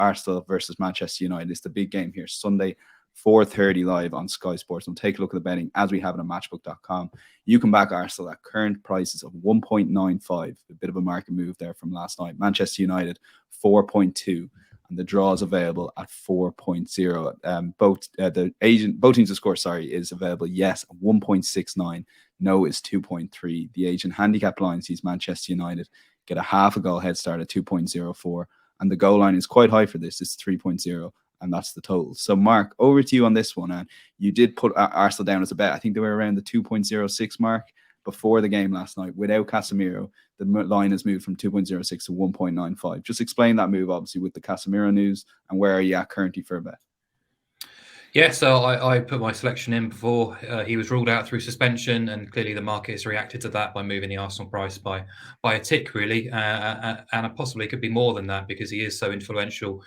Arsenal versus Manchester United. It's the big game here, Sunday, 4:30 live on Sky Sports. We'll take a look at the betting as we have it on matchbook.com. You can back Arsenal at current prices of 1.95, a bit of a market move there from last night. Manchester United 4.2, and the draw is available at 4.0. Both teams to score, is available. Yes, 1.69. No is 2.3. The agent handicap line sees Manchester United get a half a goal head start at 2.04, and the goal line is quite high for this. It's 3.0. And that's the total. So, Mark, over to you on this one. And you did put Arsenal down as a bet. I think they were around the 2.06 mark before the game last night. Without Casemiro, the line has moved from 2.06 to 1.95. Just explain that move, obviously, with the Casemiro news, and where are you at currently for a bet? Yeah, so I put my selection in before he was ruled out through suspension, and clearly the market has reacted to that by moving the Arsenal price by a tick, really. And possibly could be more than that because he is so influential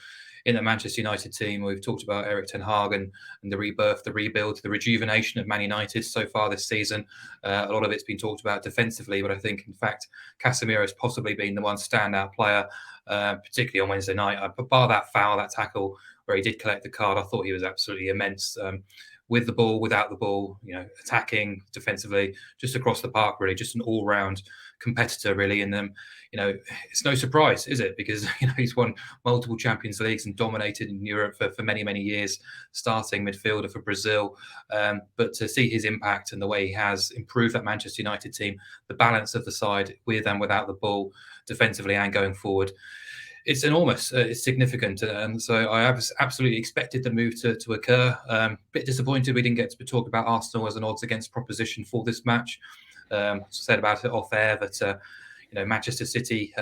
in the Manchester United team. We've talked about Erik ten Hag and the rebirth, the rebuild, the rejuvenation of Man United so far this season. A lot of it's been talked about defensively, but I think, in fact, Casemiro has possibly been the one standout player, particularly on Wednesday night. Bar that foul, that tackle where he did collect the card, I thought he was absolutely immense. With the ball, without the ball, attacking, defensively, just across the park, really, just an all-round competitor, really. And it's no surprise, is it? Because he's won multiple Champions Leagues and dominated in Europe for many, many years, starting midfielder for Brazil. But to see his impact and the way he has improved that Manchester United team, the balance of the side with and without the ball, defensively and going forward, it's enormous. It's significant. And so I absolutely expected the move to occur. Bit disappointed we didn't get to talk about Arsenal as an odds against proposition for this match. Said about it off air that Manchester City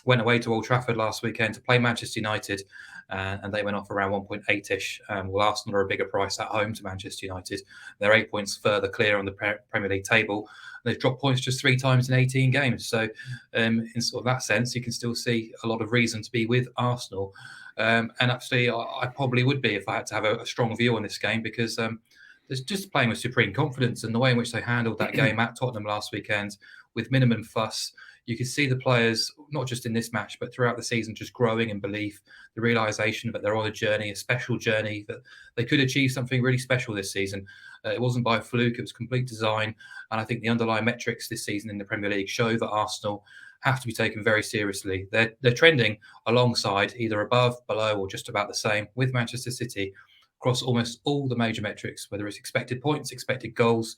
went away to Old Trafford last weekend to play Manchester United, and they went off around 1.8-ish. Well, Arsenal are a bigger price at home to Manchester United. They're 8 points further clear on the Premier League table. They've dropped points just 3 times in 18 games. So in sort of that sense, you can still see a lot of reason to be with Arsenal. And actually, I probably would be if I had to have a strong view on this game, because they're just playing with supreme confidence, and the way in which they handled that game at Tottenham last weekend with minimum fuss. You could see the players, not just in this match, but throughout the season, just growing in belief, the realisation that they're on a journey, a special journey, that they could achieve something really special this season. It wasn't by a fluke, it was complete design. And I think the underlying metrics this season in the Premier League show that Arsenal have to be taken very seriously. They're trending alongside, either above, below, or just about the same with Manchester City across almost all the major metrics, whether it's expected points, expected goals,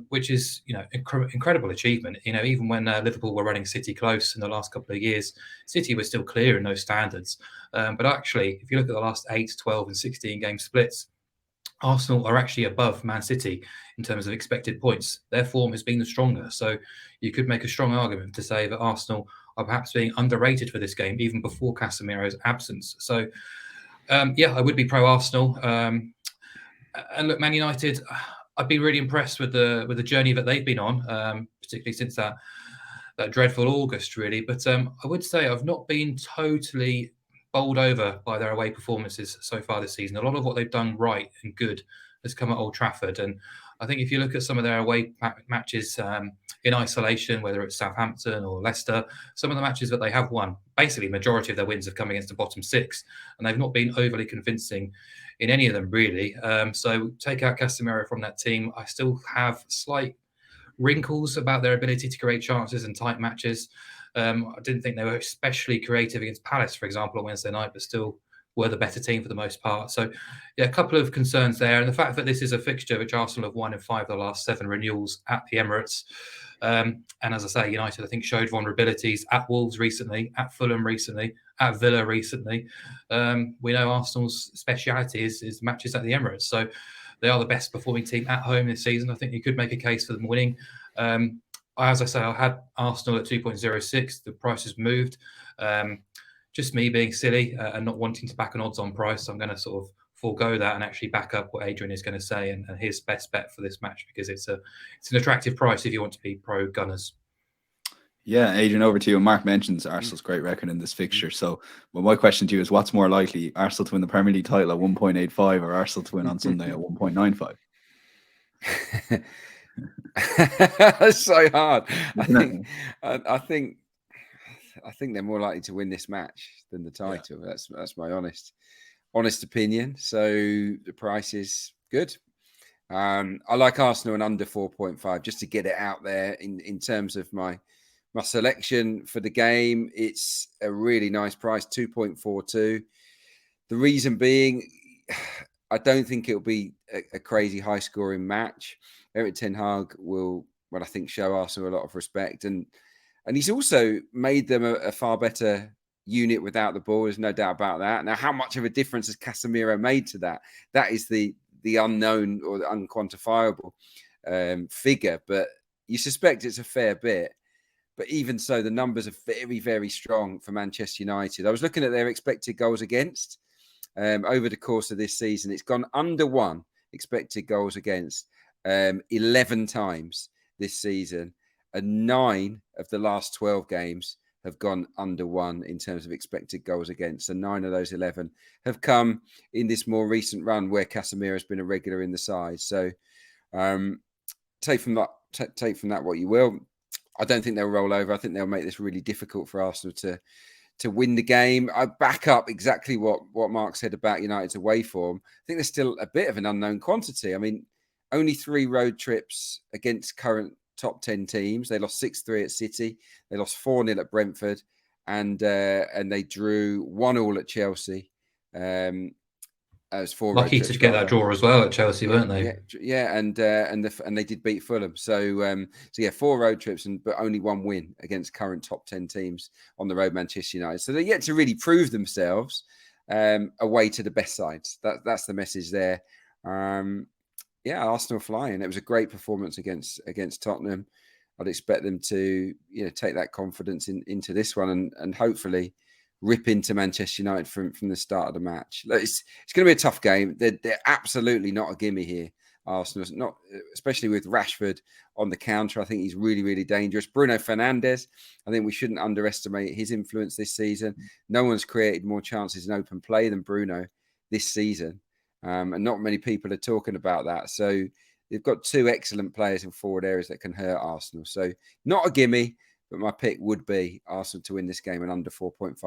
which is, incredible achievement. Even when Liverpool were running City close in the last couple of years, City was still clear in those standards. But actually, if you look at the last 8, 12 and 16 game splits, Arsenal are actually above Man City in terms of expected points. Their form has been the stronger. So you could make a strong argument to say that Arsenal are perhaps being underrated for this game, even before Casemiro's absence. So, I would be pro-Arsenal. And look, Man United, I've been really impressed with the journey that they've been on, particularly since that dreadful August, really. But I would say I've not been totally bowled over by their away performances so far this season. A lot of what they've done right and good has come at Old Trafford. And I think if you look at some of their away matches in isolation, whether it's Southampton or Leicester, some of the matches that they have won, basically majority of their wins have come against the bottom 6, and they've not been overly convincing in any of them, really. So take out Casemiro from that team, I still have slight wrinkles about their ability to create chances in tight matches. I didn't think they were especially creative against Palace, for example, on Wednesday night, but still were the better team for the most part. So, a couple of concerns there. And the fact that this is a fixture which Arsenal have won in 5 of the last 7 renewals at the Emirates. And as I say, United, I think, showed vulnerabilities at Wolves recently, at Fulham recently, at Villa recently. We know Arsenal's speciality is matches at the Emirates. So they are the best performing team at home this season. I think you could make a case for them winning. As I say, I had Arsenal at 2.06. The price has moved. Just me being silly and not wanting to back an odds-on price, I'm going to sort of forego that and actually back up what Adrian is going to say and his best bet for this match, because it's an attractive price if you want to be pro-Gunners. Yeah, Adrian, over to you. Mark mentions Arsenal's great record in this fixture. So my question to you is, what's more likely, Arsenal to win the Premier League title at 1.85 or Arsenal to win on Sunday at 1.95? That's so hard. I think they're more likely to win this match than the title. Yeah. That's my honest opinion. So the price is good. I like Arsenal and under 4.5 just to get it out there in terms of my selection for the game. It's a really nice price, 2.42. The reason being, I don't think it'll be a crazy high scoring match. Erik ten Hag will, I think, show Arsenal a lot of respect, and he's also made them a far better unit without the ball. There's no doubt about that. Now, how much of a difference has Casemiro made to that? That is the unknown or the unquantifiable figure, but you suspect it's a fair bit. But even so, the numbers are very, very strong for Manchester United. I was looking at their expected goals against over the course of this season. It's gone under 1 expected goals against 11 times this season, and 9 of the last 12 games have gone under 1 in terms of expected goals against. And 9 of those 11 have come in this more recent run where Casemiro has been a regular in the side. So take from that what you will. I don't think they'll roll over. I think they'll make this really difficult for Arsenal to win the game. I back up exactly what Mark said about United's away form. I think there's still a bit of an unknown quantity. I mean, only 3 road trips against current top 10 teams. They lost 6-3 at City. They lost 4-0 at Brentford, and they drew 1-1 at Chelsea. As 4 lucky to get that draw as well at Chelsea, weren't they? Yeah, and they did beat Fulham. So 4 road trips, but only 1 win against current top 10 teams on the road, Manchester United. So they're yet to really prove themselves away to the best sides. That's the message there. Arsenal flying. It was a great performance against Tottenham. I'd expect them to take that confidence into this one and hopefully rip into Manchester United from the start of the match. It's going to be a tough game. They're absolutely not a gimme here. Arsenal, not especially with Rashford on the counter. I think he's really, really dangerous. Bruno Fernandes, I think we shouldn't underestimate his influence this season. No one's created more chances in open play than Bruno this season. And not many people are talking about that. So they've got 2 excellent players in forward areas that can hurt Arsenal. So not a gimme, but my pick would be Arsenal to win this game and under 4.5.